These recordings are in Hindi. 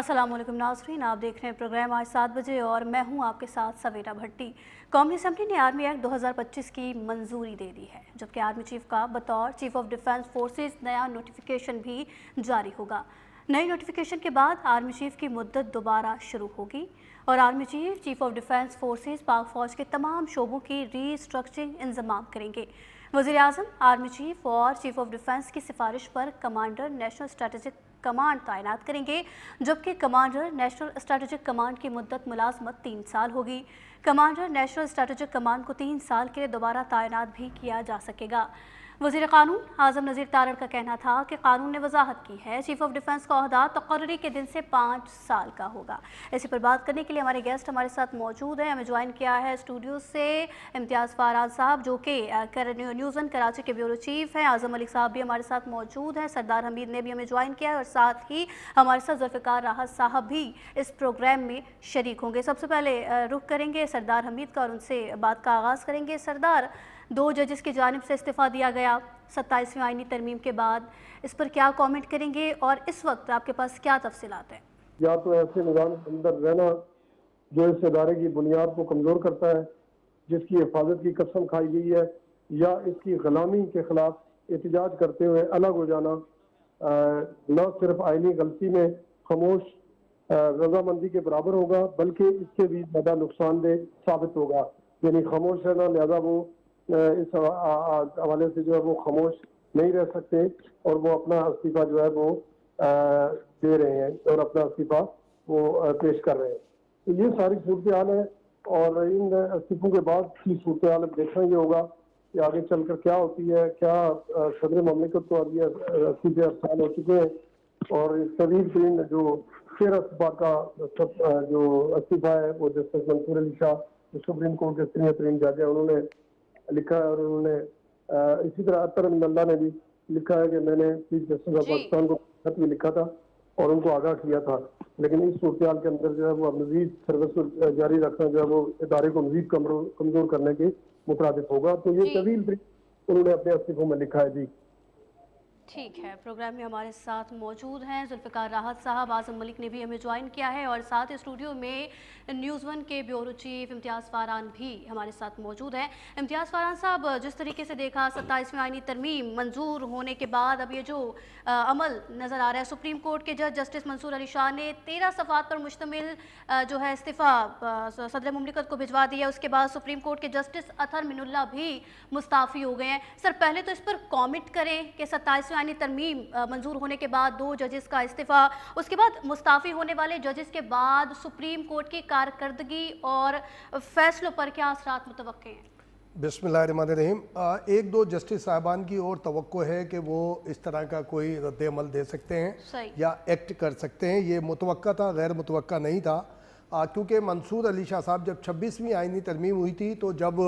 अस्सलाम वालेकुम नाज़रीन, आप देख रहे हैं प्रोग्राम आज 7 बजे और मैं हूं आपके साथ सवेरा भट्टी। कौमी असम्बली ने आर्मी एक्ट 2025 की मंजूरी दे दी है, जबकि आर्मी चीफ का बतौर चीफ ऑफ डिफेंस फोर्सेस नया नोटिफिकेशन भी जारी होगा। नई नोटिफिकेशन के बाद आर्मी चीफ की मुद्दत दोबारा शुरू होगी और army chief chief of defence forces पाक फौज के तमाम शोबों की रीस्ट्रक्चरिंग इंतजाम करेंगे। वज़ीर आज़म आर्मी चीफ और चीफ ऑफ डिफेंस की सिफारिश पर कमांडर नेशनल स्ट्रेटेजिक कमांड तैनात करेंगे, जबकि कमांडर नेशनल स्ट्रेटेजिक कमांड की मुद्दत मुलाजमत 3 साल होगी। कमांडर नेशनल स्ट्रेटेजिक कमांड को 3 साल के लिए दोबारा तैनात भी किया जा सकेगा। वज़ीर क़ानून आज़म नज़ीर तारड़ का कहना था कि कानून ने वजाहत की है चीफ ऑफ डिफेंस का ओहदा तकर्री के दिन से 5 साल का होगा। इसी पर बात करने के लिए हमारे गेस्ट हमारे साथ मौजूद हैं। हमें ज्वाइन किया है स्टूडियो से इम्तियाज़ फराज साहब, जो कि न्यूज़ वन कराची के ब्यूरो चीफ हैं। आज़म मलिक साहब भी हमारे साथ मौजूद हैं। सरदार हमीद ने भी हमें ज्वाइन किया है और साथ ही हमारे साथ जुल्फ़िकार राहत साहब भी इस प्रोग्राम में शरीक होंगे। सबसे पहले रुख करेंगे सरदार हमीद का और उनसे बात का आगाज़ करेंगे। सरदार, 2 जजेस की जानिब से इस्तीफ़ा दिया गया 27वीं आईनी तरमीम के बाद, इस पर क्या कमेंट करेंगे और इस वक्त आपके पास क्या तफसीलात हैं? या तो ऐसे निज़ाम के अंदर रहना जो इस इदारे की बुनियाद को कमज़ोर करता है, जिसकी हिफाजत की कसम खाई गई है, या इसकी ग़ुलामी के खिलाफ एहतजाज करते हुए अलग हो जाना न सिर्फ आईनी गलती में खामोश रजामंदी के बराबर होगा, बल्कि इससे भी ज़्यादा नुकसानदेह साबित होगा। यानी खामोश रहना, लिहाजा वो इस हवाले से जो है वो खामोश नहीं रह सकते और वो अपना इस्तीफा जो है वो दे रहे हैं और अपना इस्तीफा वो पेश कर रहे हैं। तो ये सारी सूरत हाल है और इन इस्तीफों के बाद की सूरत हाल देखना ये होगा कि आगे चलकर क्या होती है। क्या सदर ममलिकत को अब ये इस्तीफे 8 साल हो चुके हैं और इस तवील तरीन जो 13 इस्तीफा का जो इस्तीफा है वो जस्टिस मंसूर अली शाह जो सुप्रीम कोर्ट के सीनियर तरीन जज है उन्होंने लिखा है और उन्होंने इसी तरह अतर अल्लाह ने भी लिखा है कि मैंने चीफ जस्टिस ऑफ पाकिस्तान को खत भी लिखा था और उनको आगाह किया था, लेकिन इस सूरत हाल के अंदर जो है वो मजीद सर्विस जारी रखना जो है वो इदारे को मजीद कमजोर करने के मुतरादिफ होगा। तो ये तवील उन्होंने अपने इस्तीफों में लिखा है। जी ठीक है, प्रोग्राम में हमारे साथ मौजूद हैं जुल्फ़िकार राहत साहब। आज़म मलिक ने भी हमें ज्वाइन किया है और साथ स्टूडियो में न्यूज़ वन के ब्यूरो चीफ इम्तियाज़ फ़रान भी हमारे साथ मौजूद हैं। इम्तियाज़ फ़रान साहब, जिस तरीके से देखा 27वीं आईनी तरमीम मंजूर होने के बाद अब ये जो अमल नज़र आ रहा है, सुप्रीम कोर्ट के जज जस्टिस मंसूर अली शाह ने 13 सफ़ात पर मुश्तमिल जो है इस्तीफ़ा सदर मुमलिकत को भिजवा दिया। उसके बाद सुप्रीम कोर्ट के जस्टिस अतहर मिनुल्लाह भी मुस्ताफ़ी हो गए हैं। सर, पहले तो इस पर कॉमेंट करें कि 27वीं आईनी तरमीम मंजूर होने के बाद 2 जजेस का इस्तीफा, उसके बाद मुस्ताफ़ी होने वाले जजेस के बाद सुप्रीम कोर्ट की कारकर्दगी और फैसलों पर क्या असरात मुतवक्के हैं? बिस्मिल्लाहिर्रहमानिर्रहीम। 1-2 जस्टिस साहबान की और तवक्को है कि वो इस तरह का कोई रद्द अमल दे सकते हैं या एक्ट कर सकते हैं। ये मुतवक्का था, गैर मुतवक्का नहीं था, क्योंकि मंसूर अली शाह साहब जब 26वीं आईनी तरमीम हुई थी तो जब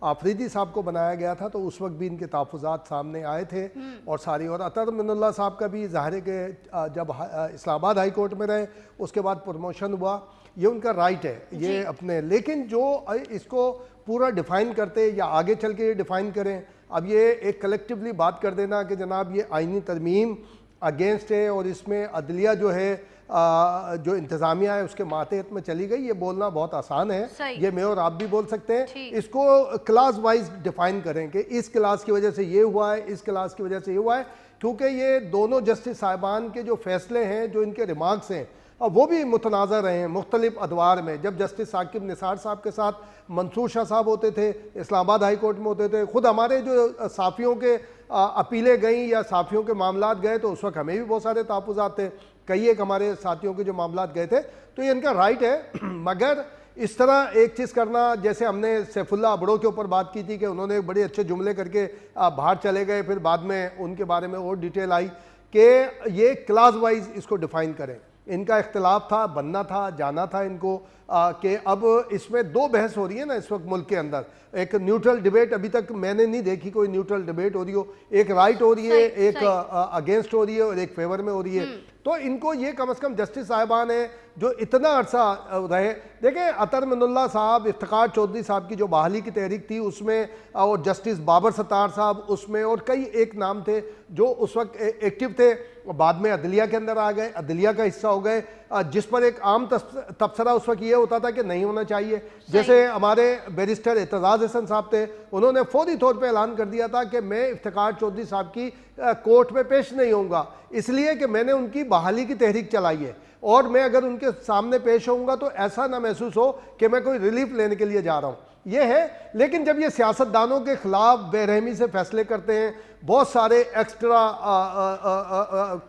आफरीदी साहब को बनाया गया था तो उस वक्त भी इनके तहफ़्फ़ुज़ात सामने आए थे और सारी, और अतर मिनुल्लाह साहब का भी ज़ाहिर है कि जब इस्लामाबाद हाई कोर्ट में रहे उसके बाद प्रमोशन हुआ, ये उनका राइट है ये अपने, लेकिन जो इसको पूरा डिफ़ाइन करते या आगे चल के ये डिफ़ाइन करें, अब ये एक कलेक्टिवली बात कर देना कि जनाब ये आईनी तरमीम अगेंस्ट है और इसमें अदलिया जो है जो इंतज़ामिया है उसके मातहत में चली गई, ये बोलना बहुत आसान है। ये मैं और आप भी बोल सकते हैं। इसको क्लास वाइज डिफाइन करें कि इस क्लास की वजह से ये हुआ है, इस क्लास की वजह से ये हुआ है, क्योंकि ये दोनों जस्टिस साहिबान के जो फैसले हैं, जो इनके रिमार्क्स हैं, और वो भी मुतनाज़ा रहे हैं मुख्तलिफ अदवार में। जब जस्टिस साकिब निसार साहब के साथ मंसूर शाह साहब होते थे, इस्लामाबाद हाई कोर्ट में होते थे, ख़ुद हमारे जो साफ़ियों के अपीलें गई या साफ़ियों के मामलात गए तो उस वक्त हमें भी बहुत सारे तहफ़्फ़ुज़ात थे, कई एक हमारे साथियों के जो मामलात गए थे, तो ये इनका राइट है। मगर इस तरह एक चीज़ करना, जैसे हमने सैफुल्लाह अबड़ो के ऊपर बात की थी कि उन्होंने बड़े अच्छे जुमले करके बाहर चले गए, फिर बाद में उनके बारे में और डिटेल आई कि ये क्लास वाइज इसको डिफ़ाइन करें। इनका इख्तिलाफ था, बनना था, जाना था इनको कि अब इसमें 2 बहस हो रही है ना इस वक्त मुल्क के अंदर। एक न्यूट्रल डिबेट अभी तक मैंने नहीं देखी कोई न्यूट्रल डिबेट हो रही हो, एक राइट हो रही है, एक अगेंस्ट हो रही है और एक फेवर में हो रही है। तो इनको ये कम से कम जस्टिस साहिबान है जो इतना अरसा रहे। देखें, अतर मिनुल्लाह साहब, इफ्तिखार चौधरी साहब की जो बहाली की तहरीक थी उसमें, और जस्टिस बाबर सत्तार साहब उसमें, और कई एक नाम थे जो उस वक्त एक्टिव थे, बाद में अदलिया के अंदर आ गए, अदलिया का हिस्सा हो गए, जिस पर एक आम तबसरा उस वक्त ये होता था कि नहीं होना चाहिए। जैसे हमारे बैरिस्टर एतजाज़ हसन साहब थे, उन्होंने फौरी तौर पे ऐलान कर दिया था कि मैं इफ्तिखार चौधरी साहब की कोर्ट में पेश नहीं होऊंगा, इसलिए कि मैंने उनकी बहाली की तहरीक चलाई है और मैं अगर उनके सामने पेश होऊंगा तो ऐसा ना महसूस हो कि मैं कोई रिलीफ लेने के लिए जा रहा हूँ। ये है, लेकिन जब ये सियासतदानों के खिलाफ बेरहमी से फैसले करते हैं, बहुत सारे एक्स्ट्रा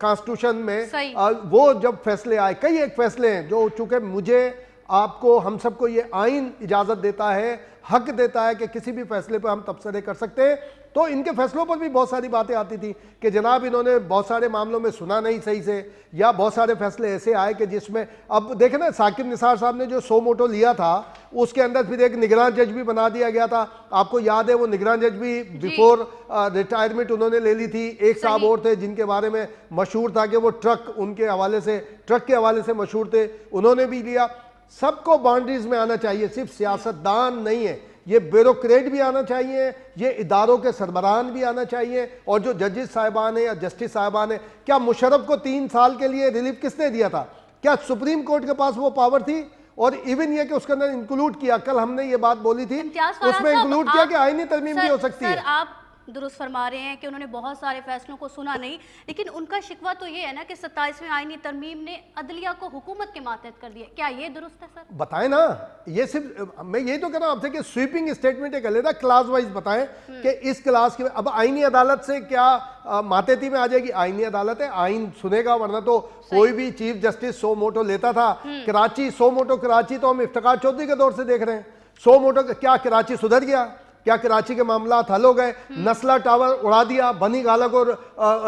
कॉन्स्टिट्यूशन में वो जब फैसले आए, कई एक फैसले हैं जो चूंकि मुझे आपको हम सबको ये आइन इजाज़त देता है, हक देता है कि किसी भी फैसले पर हम तबसरे कर सकते हैं, तो इनके फैसलों पर भी बहुत सारी बातें आती थी कि जनाब इन्होंने बहुत सारे मामलों में सुना नहीं सही से, या बहुत सारे फैसले ऐसे आए कि जिसमें अब देखें ना, साकिब निसार साहब ने जो सो मोटो लिया था उसके अंदर फिर एक निगरान जज भी बना दिया गया था। आपको याद है वो निगरान जज भी बिफोर रिटायरमेंट उन्होंने ले ली थी। एक साहब और थे जिनके बारे में मशहूर था कि वो ट्रक के हवाले से मशहूर थे, उन्होंने भी लिया। सबको बाउंड्रीज में आना चाहिए, सिर्फ सियासतदान नहीं है, ये ब्यूरोक्रेट भी आना चाहिए, ये इदारों के सरबराहान भी आना चाहिए, और जो जजेस साहिबान है या जस्टिस साहिबान है, क्या मुशर्रफ को 3 साल के लिए रिलीफ किसने दिया था? क्या सुप्रीम कोर्ट के पास वो पावर थी? और इवन ये कि उसके अंदर इंक्लूड किया, कल हमने ये बात बोली थी, उसमें इंक्लूड किया कि आईनी तरमीम भी हो सकती है। आप दुरुस्त फरमा रहे हैं कि उन्होंने बहुत सारे फैसलों को सुना नहीं, लेकिन उनका शिकवा तो ये है ना कि 27वें आईनी तरमीम ने अदलिया को हुकूमत के मातहत कर दिया। क्या ये दुरुस्त है सर? बताएं ना, ये सिर्फ मैं यही तो कह रहा हूं आपसे कि स्वीपिंग स्टेटमेंट एक अलग क्लास वाइज बताएं कि इस क्लास के अब आईनी अदालत से क्या मातहती में आ जाएगी? आईनी अदालत है, आइन सुनेगा, वरना तो कोई भी चीफ जस्टिस सो मोटो लेता था। कराची, सो मोटो कराची तो हम इफ्तिखार चौधरी के दौर से देख रहे हैं। सो मोटो क्या कराची सुधर गया? क्या कराची के मामला हल हो गए? नस्ला टावर उड़ा दिया, बनी गाला को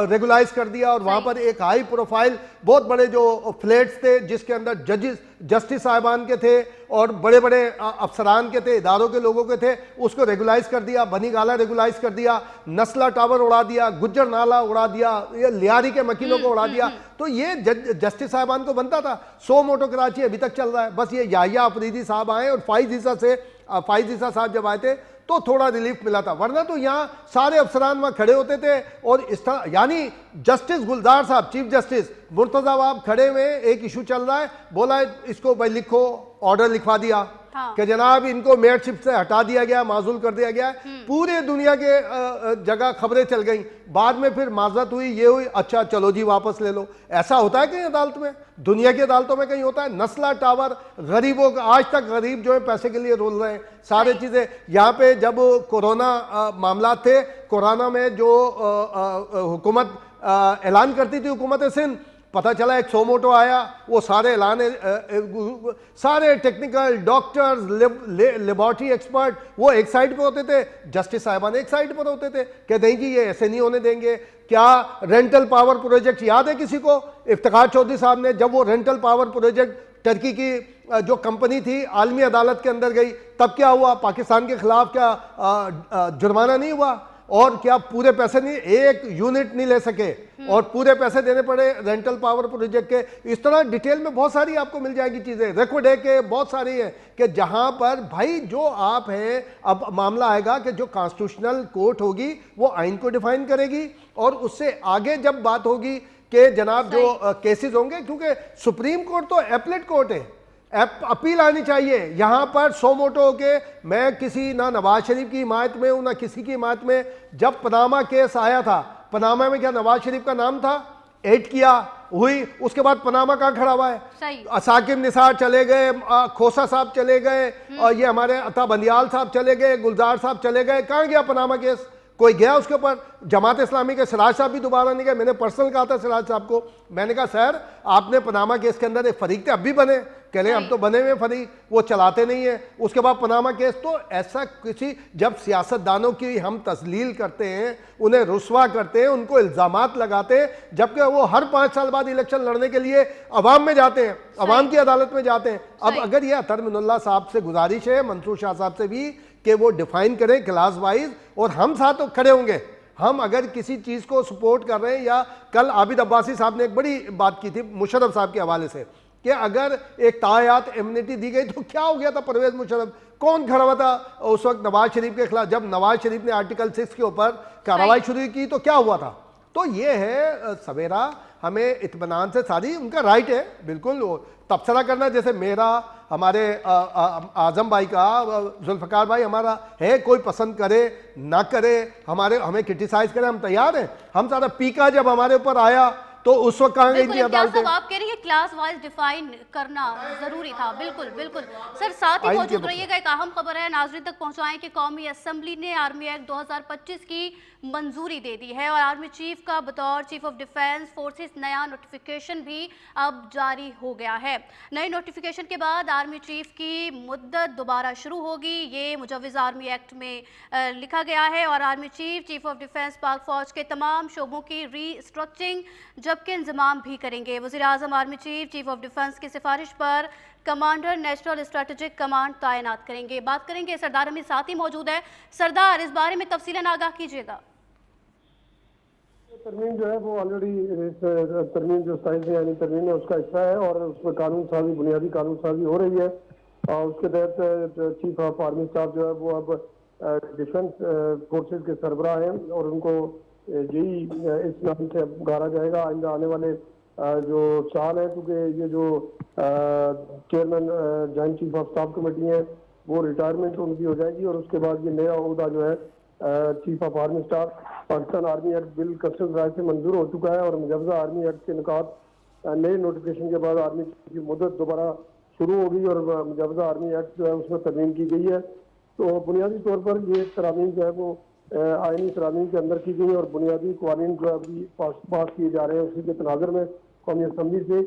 रेगुलाइज कर दिया, और वहां पर एक हाई प्रोफाइल बहुत बड़े जो फ्लैट्स थे जिसके अंदर जस्टिस साहिबान के थे और बड़े बड़े अफसरान के थे, इदारों के लोगों के थे, उसको रेगुलाइज कर दिया, बनी गाला रेगुलाइज कर दिया, नस्ला टावर उड़ा दिया, गुज्जर नाला उड़ा दिया, ये लियारी के मकीनों को उड़ा दिया। तो ये जस्टिस साहिबान को बनता था। सो मोटो कराची अभी तक चल रहा है। बस ये याहिया अफरीदी साहब आए और फाइज ईसा साहब जब आए थे तो थोड़ा रिलीफ मिला था, वरना तो यहाँ सारे अफसरान वहाँ खड़े होते थे। और इस तरह यानी जस्टिस गुलजार साहब, चीफ जस्टिस मुर्तजा साहब खड़े हुए, एक इशू चल रहा है, बोला इसको भाई लिखो, ऑर्डर लिखवा दिया कि जनाब इनको मेयरशिप से हटा दिया गया, माजूल कर दिया गया। पूरे दुनिया के जगह खबरें चल गई, बाद में फिर माजरत हुई, ये हुई, अच्छा चलो जी वापस ले लो। ऐसा होता है कहीं अदालत में? दुनिया की अदालतों में कहीं होता है? नस्ला टावर, गरीबों का आज तक गरीब जो है पैसे के लिए रोल रहे हैं, सारी चीजें। यहाँ पे जब कोरोना मामला थे, कोरोना में जो हुकूमत ऐलान करती थी, हुकूमत सिंध, पता चला एक सो मोटो आया, वो सारे ऐलान, सारे टेक्निकल डॉक्टर्स, लेबोरेटरी एक्सपर्ट वो एक साइड पे होते थे, जस्टिस साहिबान एक साइड पर होते थे कि नहीं जी ये ऐसे नहीं होने देंगे। क्या रेंटल पावर प्रोजेक्ट याद है किसी को? इफ्तिखार चौधरी साहब ने जब वो रेंटल पावर प्रोजेक्ट टर्की की जो कंपनी थी आलमी अदालत के अंदर गई, तब क्या हुआ? पाकिस्तान के खिलाफ क्या जुर्माना नहीं हुआ? और क्या पूरे पैसे नहीं, एक यूनिट नहीं ले सके और पूरे पैसे देने पड़े रेंटल पावर प्रोजेक्ट के। इस तरह डिटेल में बहुत सारी आपको मिल जाएगी चीजें, रिकॉर्ड है कि बहुत सारी है कि जहां पर भाई जो आप हैं, अब मामला आएगा कि जो कॉन्स्टिट्यूशनल कोर्ट होगी वो आइन को डिफाइन करेगी, और उससे आगे जब बात होगी कि जनाब जो केसेस होंगे, क्योंकि सुप्रीम कोर्ट तो एपलेट कोर्ट है, अपील आनी चाहिए। यहां पर सो मोटो के मैं किसी ना नवाज शरीफ की हिमायत में हूं ना किसी की हिमायत में। जब पनामा केस आया था, पनामा में क्या नवाज शरीफ का नाम था? एड किया हुई, उसके बाद पनामा कहां खड़ा हुआ है? साकिब निसार चले गए, खोसा साहब चले गए, और ये हमारे अता बंदियाल साहब चले गए, गुलजार साहब चले गए। कहां गया पनामा केस? कोई गया उसके ऊपर? जमात इस्लामी के सिराज साहब भी दोबारा नहीं गए। मैंने पर्सनल कहा था सिराज साहब को, मैंने कहा सर आपने पनामा केस के अंदर एक फरीक थे, अब भी बने, कह रहे हम तो बने हुए फरीक, वो चलाते नहीं है। उसके बाद पनामा केस, तो ऐसा किसी, जब सियासतदानों की हम तस्लील करते हैं, उन्हें रुस्वा करते हैं, उनको इल्जामात लगाते हैं, जबकि वो हर 5 साल बाद इलेक्शन लड़ने के लिए अवाम में जाते हैं, अवाम की अदालत में जाते हैं। अब अगर ये अतर मिनुल्लाह साहब से गुजारिश है, मंसूर शाह साहब से भी, कि वो डिफाइन करें क्लास वाइज, और हम साथ तो खड़े होंगे। हम अगर किसी चीज को सपोर्ट कर रहे हैं, या कल आबिद अब्बासी साहब ने एक बड़ी बात की थी मुशर्रफ साहब के हवाले से कि अगर एक तायात इम्यूनिटी दी गई तो क्या हो गया था? परवेज मुशर्रफ कौन खड़ा हुआ था उस वक्त नवाज शरीफ के खिलाफ? जब नवाज शरीफ ने आर्टिकल 6 के ऊपर कार्रवाई शुरू की तो क्या हुआ था? तो ये है सवेरा, हमें इत्मीनान से सारी उनका राइट है बिल्कुल तबसरा करना, जैसे मेरा, हमारे आजम भाई का, जुल्फ़िकार भाई हमारा है, कोई पसंद करे ना करे, हमें क्रिटिसाइज करे, हम तैयार हैं। हम सारा पीका जब हमारे ऊपर आया तो उस वक्त कहाँ गई थी अदालतें? आप कह रही है क्लास वाइज डिफाइन करना जरूरी था। बिल्कुल बिल्कुल सर, साथ ही मौजूद रहिएगा। एक अहम खबर है नाज़रीन तक पहुंचाएं कि कौमी असेंबली ने आर्मी एक्ट 2025 की मंजूरी दे दी है और आर्मी चीफ का बतौर चीफ ऑफ डिफेंस फोर्सेस नया नोटिफिकेशन भी अब जारी हो गया है। नए नोटिफिकेशन के बाद आर्मी चीफ की मुद्दत दोबारा शुरू होगी, ये मुजव्विज़ आर्मी एक्ट में लिखा गया है। और आर्मी चीफ ऑफ डिफेंस पाक फौज के तमाम शोबों की रीस्ट्रक्चरिंग जबकि इंजमाम भी करेंगे। वज़ीर-ए-आज़म आर्मी चीफ ऑफ डिफेंस की सिफारिश पर कमांडर नेशनल स्ट्रेटेजिक कमांड तैनात करेंगे। बात करेंगे सरदार अमीर साथ ही मौजूद है। सरदार, इस बारे में तफसीलन आगाह कीजिएगा। तरमीम जो है वो ऑलरेडी तरमीम जो साइंस यानी तरमीम है उसका हिस्सा है और उसमें कानून साजी, बुनियादी कानून साजी हो रही है। और उसके तहत चीफ ऑफ आर्मी स्टाफ जो है वो अब डिफेंस फोर्सेस के सरबराह हैं और उनको यही इस नाम से गारा जाएगा आइंदा आने वाले जो साल है, क्योंकि ये जो chairman joint chief of staff committee है वो रिटायरमेंट उनकी हो जाएगी और उसके बाद ये नया ओहदा जो है chief of army staff Pakistan army act bill कसरत राय से मंजूर हो चुका है और मुजव्वज़ा आर्मी एक्ट के निकात नए नोटिफिकेशन के बाद आर्मी की मुद्दत दोबारा शुरू होगी और मुजव्वज़ा आर्मी एक्ट जो है उसमें तरमीम की गई है। तो बुनियादी तौर पर ये तरामीम जो है वो आइनी तरामीम के अंदर की गई और बुनियादी कवानीन जो अभी पास किए जा रहे हैं उसी के तनाजर में कौमी असम्बली से।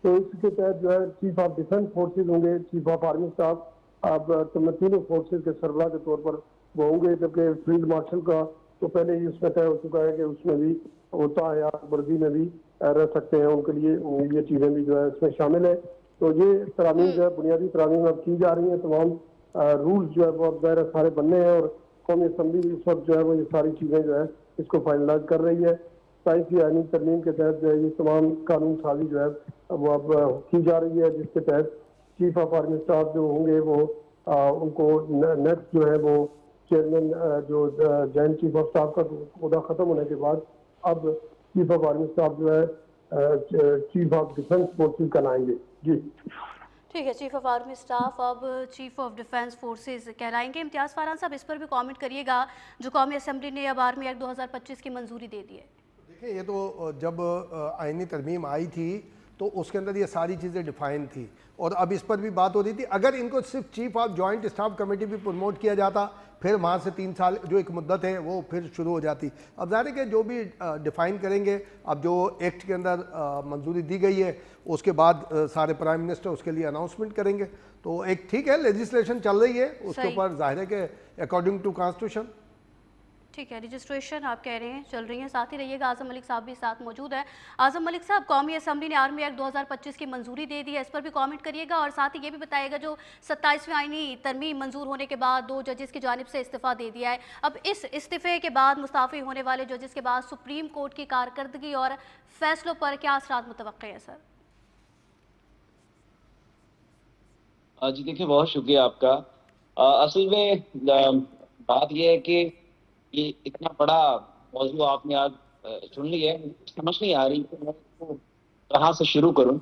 तो इसके तहत जो है चीफ ऑफ डिफेंस फोर्सेज होंगे, चीफ ऑफ आर्मी स्टाफ, अब तीनों फोर्सेज के सरबराह के तौर पर वो होंगे, जबकि फील्ड मार्शल का तो पहले ही उसमें तय हो चुका है कि उसमें भी होता है या वर्दी में भी रह सकते हैं, उनके लिए ये चीज़ें भी जो है इसमें शामिल है। तो ये तरामीम जो है बुनियादी तरामीम अब की जा रही है, तमाम रूल्स जो है वो अब दायरा सारे बनने हैं और कौमी असम्बली इस वक्त जो है वो ये सारी चीज़ें जो है इसको फाइनलाइज कर रही है। साइंसी आइनी तरमीम के तहत जो है ये तमाम कानून साजी जो है वो अब की जा रही है, जिसके तहत चीफ ऑफ आर्मी स्टाफ जो होंगे वो उनको नेक्स्ट जो है वो चेयरमैन जो जॉइंट चीफ ऑफ स्टाफ का ओहदा खत्म होने के बाद अब चीफ ऑफ आर्मी स्टाफ जो है चीफ ऑफ डिफेंस फोर्सेज कहलाएंगे। जी ठीक है, चीफ ऑफ आर्मी स्टाफ अब चीफ ऑफ डिफेंस फोर्सेज कहलाएंगे। इम्तियाज़ फारान साहब, इस पर भी कमेंट करिएगा, जो कौमी असम्बली ने अब आर्मी एक्ट 2025 की मंजूरी दे दी है। देखिए, ये तो जब आइनी तरमीम आई थी तो उसके अंदर ये सारी चीज़ें डिफाइन थी और अब इस पर भी बात हो रही थी। अगर इनको सिर्फ chief of joint staff committee भी प्रमोट किया जाता फिर वहाँ से 3 साल जो एक मुद्दत है वो फिर शुरू हो जाती। अब ज़ाहिर है कि जो भी डिफ़ाइन करेंगे, अब जो एक्ट के अंदर मंजूरी दी गई है उसके बाद सारे प्राइम मिनिस्टर उसके लिए अनाउंसमेंट करेंगे। तो एक ठीक है, लेजिस्लेशन चल रही है, उसके ऊपर जाहिर है कि अकॉर्डिंग टू कॉन्स्टिट्यूशन ठीक है, रजिस्ट्रेशन आप कह रहे हैं चल रही है। साथ ही रहिएगा, आजम मलिक साहब भी साथ मौजूद है। आजम मलिक साहब, कौमी असम्बली ने आर्मी एक्ट 2025 की मंजूरी दे दी है, इस पर भी कमेंट करिएगा और साथ ही ये भी बताइएगा जो 27वीं आईनी तरमीम मंजूर होने के बाद 2 जजेस की जानिब से इस्तीफ़ा दे दिया है, अब इस इस्तीफ़े के बाद मुस्ताफ़ी होने वाले जजेस के बाद सुप्रीम कोर्ट की कारकर्दगी और फैसलों पर क्या असरात मुतवक्के हैं सर? जी देखिए, बहुत शुक्रिया आपका। असल में बात यह है कि ये इतना बड़ा मौजू आपने आज चुन लिया है, समझ नहीं आ रही कि मैं इसको कहाँ से शुरू करूं।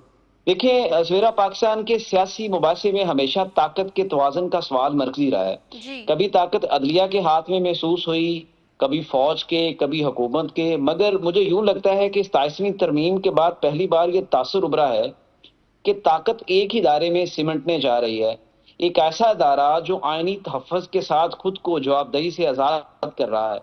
देखिए, सवेरा पाकिस्तान के सियासी मुबासे में हमेशा ताकत के तवाज़ुन का सवाल मरकजी रहा है। कभी ताकत अदलिया के हाथ में महसूस हुई, कभी फौज के, कभी हुकूमत के, मगर मुझे यूं लगता है कि 27वीं तरमीम के बाद पहली बार ये तासुर उभरा है कि ताकत एक ही दायरे में सिमटने जा रही है। एक ऐसा अदारा जो आईनी तहफ़्फ़ुज़ के साथ खुद को जवाबदेही से आज़ाद कर रहा है।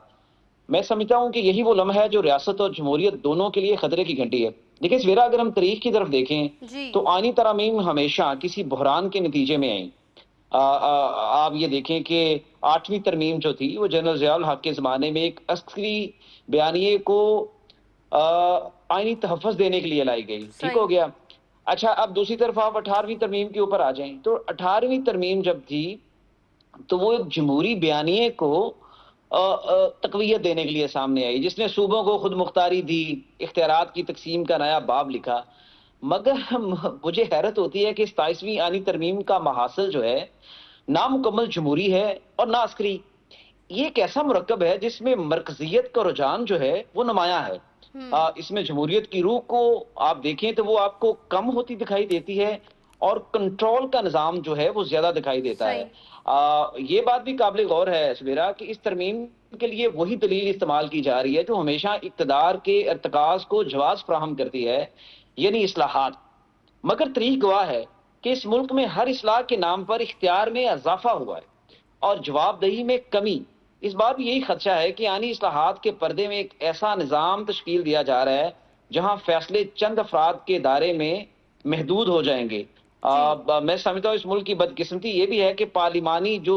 मैं समझता हूँ कि यही वो लम्हा है जो रियासत और जमहूरियत दोनों के लिए खतरे की घंटी है। देखिए सवेरा, अगर हम तारीख की तरफ देखें तो आईनी तरमीम हमेशा किसी बहरान के नतीजे में आई। आप ये देखें कि 8वीं तरमीम जो थी वो जनरल ज़िया उल हक के ज़माने में एक अस्करी बयानिए को आईनी तहफ़्फ़ुज़ देने के लिए लाई गई। ठीक हो गया। अच्छा, अब दूसरी तरफ आप 18वीं तरमीम के ऊपर आ जाएं तो 18वीं तरमीम जब थी तो वो एक जमहूरी बयानिए को तक़वियत देने के लिए सामने आई, जिसने सूबों को खुद मुख्तारी दी, इख्तियारात की तकसीम का नया बाब लिखा। मगर मुझे हैरत होती है कि 27वीं आनी तरमीम का महासिल जो है नामुकम्मल जमहूरी है और ना अस्करी। ये एक ऐसा मुरक्कब है जिसमें मरकजियत का रुझान जो है वो नुमाया है। इसमें जमहूरियत की रूह को आप देखें तो वो आपको कम होती दिखाई देती है और कंट्रोल का निज़ाम जो है वो ज्यादा दिखाई देता है। ये बात भी काबिल गौर है सवेरा कि इस तरमीम के लिए वही दलील इस्तेमाल की जा रही है जो हमेशा इक़्तिदार के इर्तिकाज़ को जवाज़ फराहम करती है, यानी इस्लाहात। मगर तारीख गवाह है कि इस मुल्क में हर इस्लाह के नाम पर इख्तियार में इजाफा हुआ है और जवाबदेही में कमी। इस बार भी यही खदशा है कि आनी इस्लाहात के पर्दे में एक ऐसा निज़ाम तश्कील दिया जा रहा है जहां फैसले चंद अफराद के दायरे में महदूद हो जाएंगे। मैं समझता हूँ इस मुल्क की बदकिस्मती ये भी है कि पार्लिमानी जो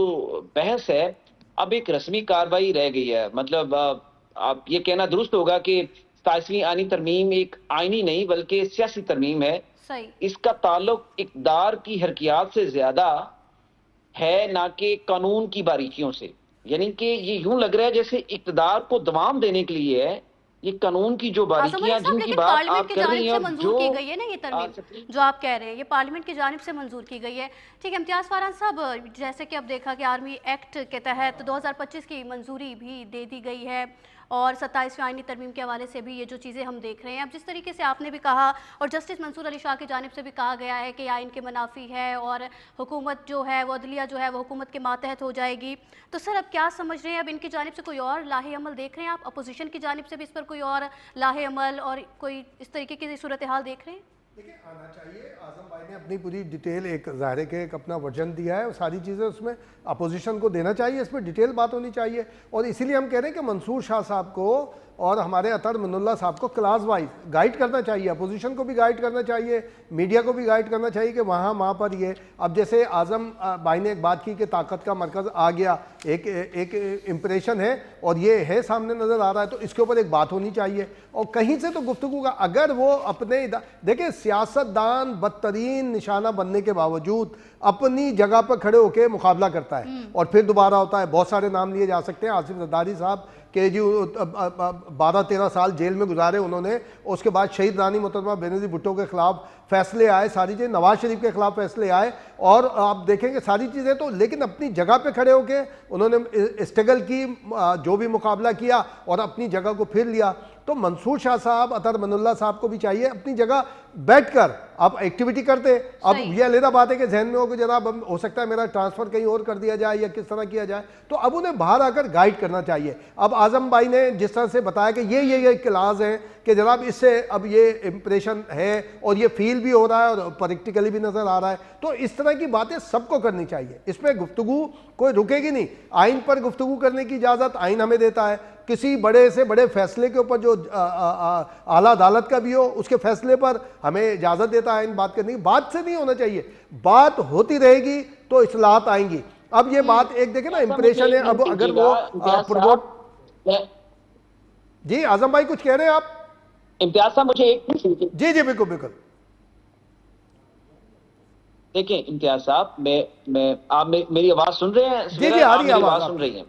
बहस है अब एक रस्मी कार्रवाई रह गई है। मतलब आप ये कहना दुरुस्त होगा कि 27वीं आनी तरमीम एक आईनी नहीं बल्कि सियासी तरमीम है। इसका ताल्लुक इक़्तिदार की हरकियात से ज्यादा है ना कि कानून की बारीकियों से। यानी कि ये यूं लग रहा है जैसे इक़्तिदार को दवाम देने के लिए है ये कानून की जो बारीकियां जिनकी बात आप कर रही हैं और जो की गई है ना ये तरमीम जो आप कह रहे हैं ये पार्लियामेंट की जानिब से मंजूर की गई है। ठीक है इम्तियाज़ फरहान साहब, जैसे कि अब देखा कि आर्मी एक्ट के तहत 2025 की मंजूरी भी दे दी गई है और 27वें आईनी तरमीम के हवाले से भी ये जो चीज़ें हम देख रहे हैं, अब जिस तरीके से आपने भी कहा और जस्टिस मंसूर अली शाह की जानिब से भी कहा गया है कि आइन के मुनाफी है और हुकूमत जो है वो अदलिया जो है वो हुकूमत के मातहत हो जाएगी, तो सर अब क्या समझ रहे हैं? अब इनकी जानिब से कोई और लाहे अमल देख रहे हैं आप? अपोजिशन की जानिब से भी इस पर कोई और लाहे अमल और कोई इस तरीके की सूरत हाल देख रहे हैं? देखिए आना चाहिए। आजम भाई ने अपनी पूरी डिटेल एक ज़ाहिर के एक अपना वर्जन दिया है और सारी चीज़ें उसमें अपोजिशन को देना चाहिए, इसमें डिटेल बात होनी चाहिए। और इसीलिए हम कह रहे हैं कि मंसूर शाह साहब को और हमारे अतर मिनुल्लाह साहब को क्लास वाइज गाइड करना चाहिए, अपोजिशन को भी गाइड करना चाहिए, मीडिया को भी गाइड करना चाहिए कि वहाँ पर ये अब जैसे आजम भाई ने एक बात की कि ताकत का मरकज़ आ गया, एक इम्प्रेशन है और ये है सामने नज़र आ रहा है, तो इसके ऊपर एक बात होनी चाहिए और कहीं से तो गुफ्तगू का अगर वो अपने देखिए सियासतदान बदतरीन निशाना बनने के बावजूद अपनी जगह पर खड़े होकर मुकाबला करता है और फिर दोबारा होता है। बहुत सारे नाम लिए जा सकते हैं, आसिफ जरदारी साहब के जी 12-13 साल जेल में गुजारे उन्होंने, उसके बाद शहीद रानी मोहतरमा बेनज़ीर भुट्टो के खिलाफ फैसले आए, सारी चीज़ें नवाज शरीफ के खिलाफ फैसले आए और आप देखेंगे सारी चीज़ें तो, लेकिन अपनी जगह पे खड़े होके उन्होंने स्ट्रगल की, जो भी मुकाबला किया और अपनी जगह को फिर लिया। तो मंसूर शाह साहब अतर मिनुल्लाह साहब को भी चाहिए अपनी जगह बैठकर आप एक्टिविटी करते। अब ये अलग बात है कि जहन में हो कि जनाब हो सकता है मेरा ट्रांसफ़र कहीं और कर दिया जाए या किस तरह किया जाए, तो अब उन्हें बाहर आकर गाइड करना चाहिए। अब आजम भाई ने जिस तरह से बताया कि ये क्लास है कि जनाब इससे अब ये इम्प्रेशन है और ये फील भी हो रहा है और प्रैक्टिकली भी नज़र आ रहा है, तो इस तरह की बातें सबको करनी चाहिए, इसमें गुफ्तगू कोई रुकेगी नहीं। आइन पर गुफ्तगू करने की इजाज़त आइन हमें देता है, किसी बड़े से बड़े फैसले के ऊपर जो आला अदालत का भी हो उसके फैसले पर हमें इजाज़त देता है। इन बात करने की बात से नहीं होना चाहिए, बात होती रहेगी तो इस्लाहत आएंगी। अब ये बात एक देखे ना इम्प्रेशन है, अब अगर वो प्रमोट जी आजम भाई कुछ कह रहे हैं आप? इम्तियाज साहब मुझे एक जी बिल्कुल बिल्कुल। देखिए इम्तियाज साहब मैं आप मेरी आवाज सुन रहे हैं? जी आ रही है आवाज सुन रही है।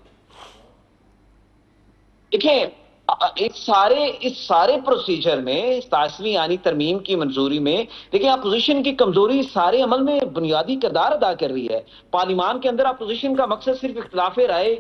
देखिए इस सारे प्रोसीजर में 27वीं आनी तरमीम की मंजूरी में देखिए अपोजिशन की कमजोरी सारे अमल में बुनियादी किरदार अदा कर रही है। पार्लियामान के अंदर अपोजिशन का मकसद सिर्फ इख्तिलाफ राय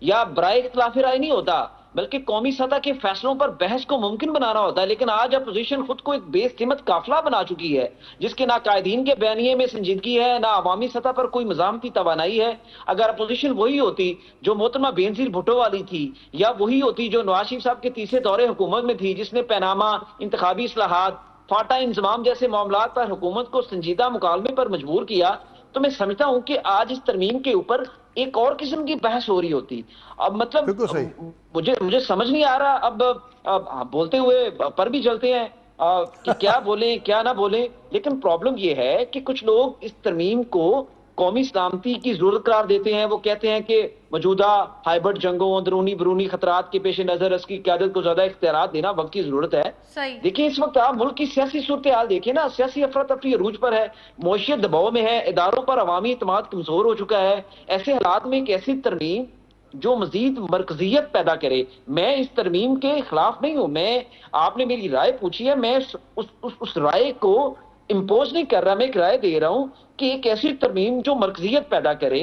या बराए इख्तिलाफ राय नहीं होता बल्कि कौमी सतह के फैसलों पर बहस को मुमकिन बनाना होता है। लेकिन आज अपोजिशन खुद को एक बेस्तिमत काफिला बना चुकी है जिसके ना कायदीन के बयानिए में संजीदगी है ना अवामी सतह पर कोई मज़ामती तवानाई है। अगर अपोजिशन वही होती जो मोहतरमा बेनज़ीर भुट्टो वाली थी या वही होती जो नवाज शरीफ साहब के तीसरे दौरे हुकूमत में थी जिसने पैनामा, इंतखाबी इस्लाहात, फाटा इंजमाम जैसे मामला पर हुकूमत को संजीदा मुकालमे पर मजबूर किया, तो मैं समझता हूं कि आज इस तरमीम के ऊपर एक और किस्म की बहस हो रही होती। अब मतलब मुझे समझ नहीं आ रहा अब बोलते हुए पर भी चलते हैं कि क्या बोलें क्या ना बोलें। लेकिन प्रॉब्लम यह है कि कुछ लोग इस तरमीम को कौमी सलामती की जरूरत करार देते हैं। वो कहते हैं कि मौजूदा हाइब्रिड जंगों, अंदरूनी बरूनी खतरात के पेश नजर इसकी क़यादत को ज्यादा इख्तियारात देना वक्त की जरूरत है। देखिए इस वक्त आप मुल्क की सियासी सूरत हाल देखिए ना, सियासी अफरा तफरी अरूज पर है, मौशियत दबाव में है, इदारों पर अवामी इत्मीनान कमजोर हो चुका है। ऐसे हालात में एक ऐसी तरमीम जो मजीद मरकजियत पैदा करे, मैं इस तरमीम के खिलाफ नहीं हूं। मैं आपने मेरी राय पूछी है, मैं उस राय को इम्पोज नहीं कर रहा, मैं एक राय दे रहा हूं कि एक ऐसी तरमीम जो मरकजियत पैदा करे,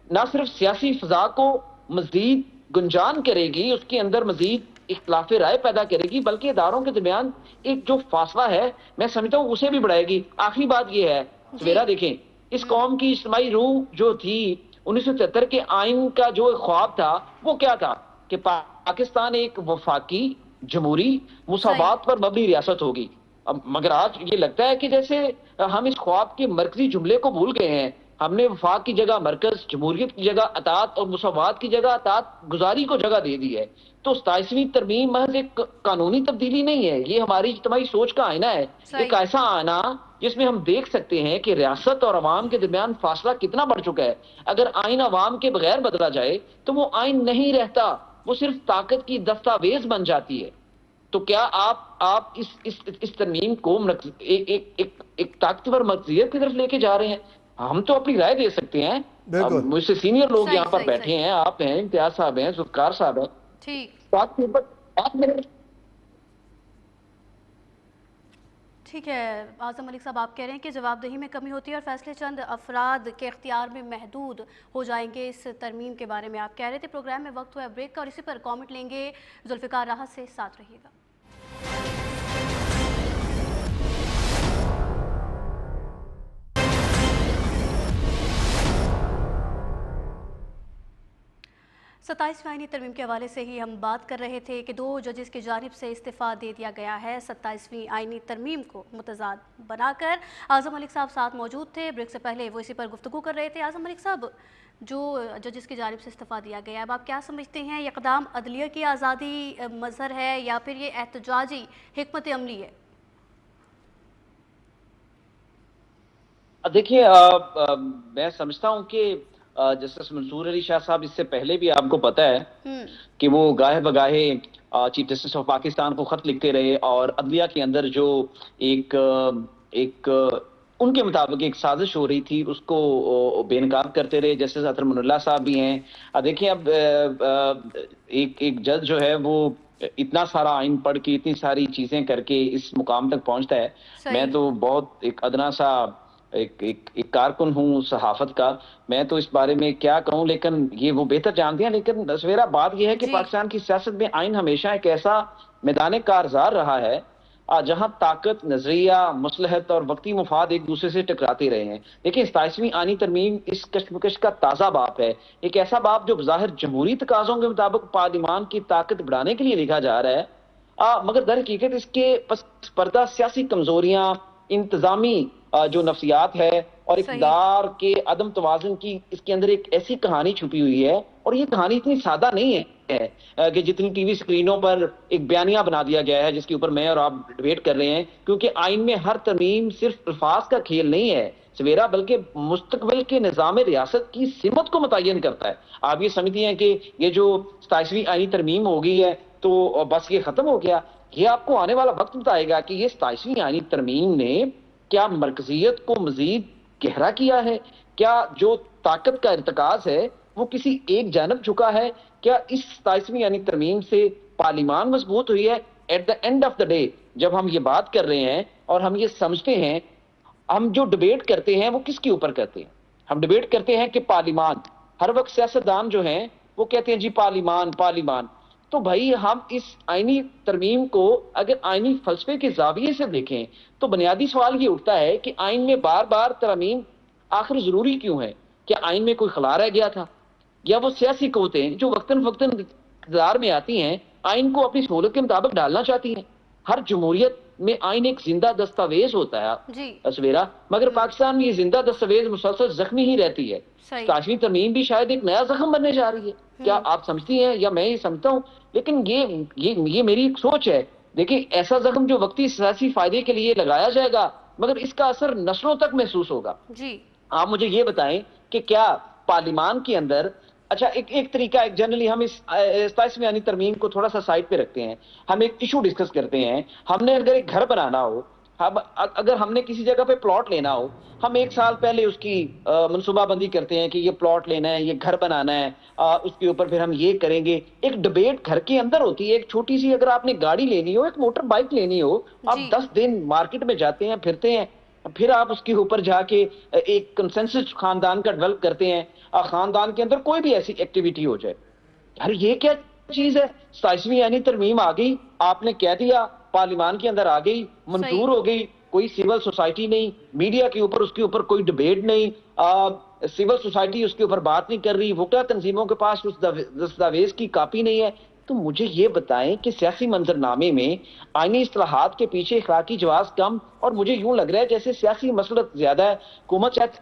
ना सिर्फ सियासी फजा को मजीद गुंजान करेगी, उसके अंदर मजीद इख्तिलाफ राय पैदा करेगी, बल्कि इदारों के दरमियान एक जो फासला है मैं समझता हूँ उसे भी बढ़ाएगी। आखिरी बात ये है सवेरा, देखें इस कौम की इज्तिमाई रूह जो थी 1973 के आइन का जो ख्वाब था वो क्या था कि पाकिस्तान एक वफाकी जमहूरी मुसावात पर मबनी रियासत होगी। अब मगर आज ये लगता है कि जैसे हम इस ख्वाब के मरकजी जुमले को भूल गए हैं। हमने वफाक की जगह मरकज, जमहूरियत की जगह अतात और मुसावात की जगह अतात गुजारी को जगह दे दी है। तो 27वीं तरमीम महज एक कानूनी तब्दीली नहीं है, ये हमारी इज्तिमाई सोच का आईना है। एक ऐसा आईना जिसमें हम देख सकते हैं कि रियासत और अवाम के दरमियान फासला कितना बढ़ चुका है। अगर आइन अवाम के बगैर बदला जाए तो वो आइन नहीं रहता, वो सिर्फ ताकत की दस्तावेज बन जाती है। तो क्या आप इस तरमीम को एक ताकतवर मर्कजियत की तरफ लेके जा रहे हैं? हम तो अपनी राय दे सकते हैं, मुझसे सीनियर लोग यहाँ पर बैठे हैं, आप हैं, इम्तियाज साहब हैं, जुल्फकार साहब हैं। ठीक ठीक है आजम मलिक साहब, आप कह रहे हैं कि जवाबदेही में कमी होती है और फैसले चंद अफराद के इख्तियार में महदूद हो जाएंगे। इस तरमीम के बारे में आप कह रहे थे। प्रोग्राम में वक्त हुआ है ब्रेक का और इसी पर कमेंट लेंगे जुल्फिकार राहत से, साथ रहिएगा। सत्ताईसवीं आईनी तरमीम के हवाले से ही हम बात कर रहे थे कि 2 जजेस की जानिब से इस्तीफ़ा दे दिया गया है। 27वीं आईनी तरमीम को मुतज़ाद बनाकर आज़म मलिक साहब साथ मौजूद थे। ब्रेक से पहले वो इसी पर गुफ्तगू कर रहे थे। आज़म मलिक साहब, जो जजेस की जानिब से इस्तीफ़ा दिया गया है, अब आप क्या समझते हैं, ये इक़दाम अदलिया की आज़ादी मज़हर है या फिर ये एहतजाजी हिकमत अमली है? देखिए मैं समझता हूँ कि जस्टिस मंसूर अली शाह साहब, इससे पहले भी आपको पता है कि वो गाहे बगाहे चीफ जस्टिस ऑफ पाकिस्तान को खत लिखते रहे और अदलिया के अंदर जो एक उनके मुताबिक एक साजिश हो रही थी उसको बेनकाब करते रहे। जस्टिस अतर मुनल्ला साहब भी हैं। देखिए अब एक जज जो है वो इतना सारा आइन पढ़ के इतनी सारी चीजें करके इस मुकाम तक पहुंचता है। मैं तो बहुत एक अदना सा एक कारकुन हूँ सहाफत का, मैं तो इस बारे में क्या कहूँ, लेकिन ये वो बेहतर जानते हैं। लेकिन सवेरा बात यह है कि पाकिस्तान की सियासत में आइन हमेशा एक ऐसा मैदान कारजार रहा है जहां ताकत, नजरिया, मसलहत और वक्ती मुफाद एक दूसरे से टकराते रहे हैं। देखिए 27वीं आनी तरमीम इस कशमकश का ताज़ा बाप है। एक ऐसा बाप जो ज़ाहिर जमहूरी तकाज़ों के मुताबिक पार्लिमान की ताकत बढ़ाने के लिए लिखा जा रहा है, मगर दर हकीकत इसके पस पर्दा सियासी कमजोरियां, इंतजामी जो नफ्सियात है और इक़्तिदार के अदम तवाज़ुन की इसके अंदर एक ऐसी कहानी छुपी हुई है। और ये कहानी इतनी सादा नहीं है कि जितनी टीवी स्क्रीनों पर एक बयानिया बना दिया गया है जिसके ऊपर मैं और आप डिबेट कर रहे हैं। क्योंकि आइन में हर तरमीम सिर्फ अल्फाज का खेल नहीं है सवेरा, बल्कि मुस्तकबिल के निज़ाम रियासत की सिमत को मुतय्यन करता है। आप ये समझती हैं कि ये जो 27वीं आईनी तरमीम हो गई है तो बस ये खत्म हो गया? ये आपको आने वाला वक्त बताएगा कि ये 27वीं आईनी तरमीम ने क्या मरकजियत को मजीद गहरा किया है, क्या जो ताकत का इर्तिकाज है वो किसी एक जानब झुका है, क्या इस 27वीं यानी तरमीम से पार्लिमान मजबूत हुई है? At the end of the day जब हम ये बात कर रहे हैं और हम ये समझते हैं, हम जो डिबेट करते हैं वो किसके ऊपर करते हैं? हम डिबेट करते हैं कि पार्लिमान, हर वक्त सियासतदान जो हैं वो कहते हैं जी पार्लिमान पार्लिमान। तो भाई हम इस आईनी तरमीम को अगर आईनी फलसफे के जाविये से देखें तो बुनियादी सवाल ये उठता है कि आइन में बार बार तरमीम आखिर जरूरी क्यों है? क्या आइन में कोई खला रह गया था, या वो सियासी कवतें जो वक्तन फक्तन इक़्तिदार में आती हैं आइन को अपनी सहूलत के मुताबिक डालना चाहती हैं? हर जमहूरियत में आइन एक जिंदा दस्तावेज होता है सवेरा, मगर पाकिस्तान में ये जिंदा दस्तावेज मुसलसल जख्मी ही रहती है। 27वीं तरमीम भी शायद एक नया जख्म बनने जा रही है। क्या आप समझती हैं या मैं ये समझता हूँ? लेकिन ये मेरी एक सोच है। देखिए ऐसा जख्म जो वक्ती सियासी फायदे के लिए लगाया जाएगा मगर इसका असर नस्लों तक महसूस होगा। आप मुझे ये बताएं कि क्या पार्लिमान के अंदर, अच्छा एक तरीका, एक जनरली हम इस 27वीं यानी तरमीम को थोड़ा सा साइड पे रखते हैं, हम एक इशू डिस्कस करते हैं। हमने अगर एक घर बनाना हो, अगर हमने किसी जगह पे प्लॉट लेना हो, हम 1 साल पहले उसकी मनसूबाबंदी करते हैं कि ये प्लॉट लेना है, ये घर बनाना है, उसके ऊपर फिर हम ये करेंगे। एक डिबेट घर के अंदर होती है। एक छोटी सी अगर आपने गाड़ी लेनी हो, एक मोटर बाइक लेनी हो, आप 10 दिन मार्केट में जाते हैं, फिरते हैं, फिर आप उसके ऊपर जाके एक कंसेंसस खानदान का डेवलप करते हैं। खानदान के अंदर कोई भी ऐसी एक्टिविटी हो जाए, अरे ये क्या चीज है, 27वीं यानी तरमीम आ गई, आपने कह दिया, पार्लियामान के अंदर आ गई, मंजूर हो गई, कोई सिविल सोसाइटी नहीं, मीडिया के ऊपर उसके ऊपर कोई डिबेट नहीं, सिविल सोसाइटी उसके ऊपर बात नहीं कर रही, वकला तंजीमों के पास उस दस्तावेज की कॉपी नहीं है। तो मुझे ये बताएं कि सियासी मंजरनामे में आईनी इस्लाहात के पीछे अखलाकी जवाब कम, और मुझे यूं लग रहा है जैसे सियासी मसलत ज्यादा है। हुकूमत चाहती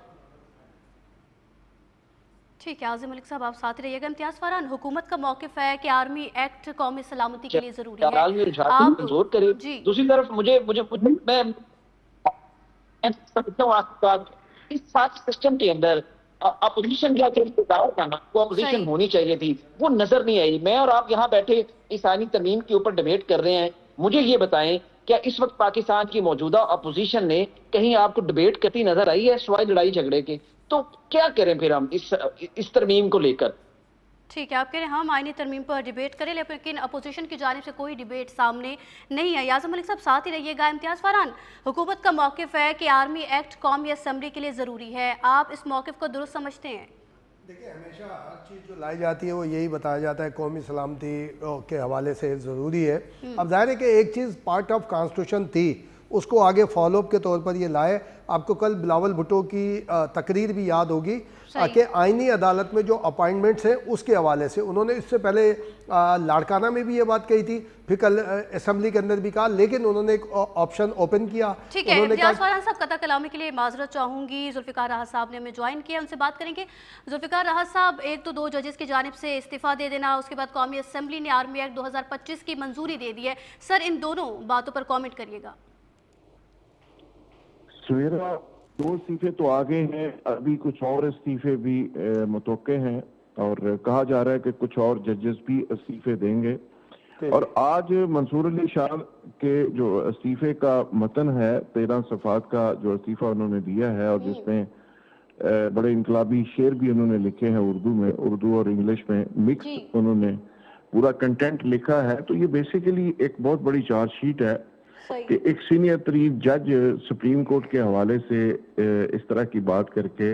ठीक है आज़िम मलिक साहब, आप साथ ही रहिएगा। इम्तियाज फरहान, हुकूमत का मौक़िफ़ है कि आर्मी एक्ट कौमी सलामती के लिए ज़रूरी है। में रुझान आप मंजूर करे। जी दूसरी तरफ मुझे मुझे मुझे मैं समझता हूँ आपकी बात, इस सारे सिस्टम के अंदर अपोजिशन का जो इक़्तिदार था ना, वो अपोजिशन सही होनी चाहिए थी, वो नजर नहीं आई। मैं और आप यहाँ बैठे इस आईनी तरमीम के ऊपर डिबेट कर रहे हैं। मुझे ये बताएं, क्या इस वक्त पाकिस्तान की मौजूदा अपोजिशन ने कहीं आपको डिबेट करती नजर आई है सिवाय लड़ाई झगड़े के? तो क्या करें फिर हम इस तरमीम को लेकर? ठीक है, आप कह रहे हैं हम आईनी तरमीम पर डिबेट करें, लेकिन अपोजिशन की जानिब से कोई डिबेट सामने नहीं है। आज़िम मलिक साहब साथ ही रहिएगा। इम्तियाज़ फरहान, हुकूमत का मौक़िफ़ है कि आर्मी एक्ट कौमी असम्बली के लिए ज़रूरी है, आप इस मौक़िफ़ को दुरुस्त समझते हैं? देखिए, हमेशा हर चीज़ जो लाई जाती है वो यही बताया जाता है कौमी सलामती के हवाले से ज़रूरी है। अब जाहिर है कि एक चीज़ पार्ट ऑफ कॉन्स्टिट्यूशन थी, उसको आगे फॉलोअप के तौर पर ये लाए। आपको कल बिलावल भुट्टो की तकरीर भी याद होगी कि आईनी अदालत में जो अपॉइंटमेंट्स हैं उसके हवाले से उन्होंने इससे पहले लाड़काना में भी ये बात कही थी, फिर कल असेंबली के अंदर भी कहा, लेकिन उन्होंने एक ऑप्शन ओपन किया। ठीक है, इम्तियाज़ फरहान साहब, कता कलामी के लिए माजरत चाहूँगी। जुल्फ़िकार राहत साहब ने हमें ज्वाइन किया, उनसे बात करेंगे। जुल्फ़िकार राहत साहब, एक तो 2 जजेस की जानिब से इस्तीफ़ा दे देना, उसके बाद कौमी असम्बली ने आर्मी एक्ट 2025 की मंजूरी दे दी है। सर, इन दोनों बातों पर कॉमेंट करिएगा। सवेरा 2 इस्तीफे तो आ गए हैं, अभी कुछ और इस्तीफे भी मुतवक्के हैं, और कहा जा रहा है कि कुछ और जजेस भी इस्तीफे देंगे। और आज मंसूर अली शाह के जो इस्तीफे का मतन है, 13 सफ़ात का जो इस्तीफा उन्होंने दिया है, और जिसमें बड़े इनकलाबी शेर भी उन्होंने लिखे हैं उर्दू में, उर्दू और इंग्लिश में मिक्स उन्होंने पूरा कंटेंट लिखा है। तो ये बेसिकली एक बहुत बड़ी चार्जशीट है कि एक सीनियर तरीन जज सुप्रीम कोर्ट के हवाले से इस तरह की बात करके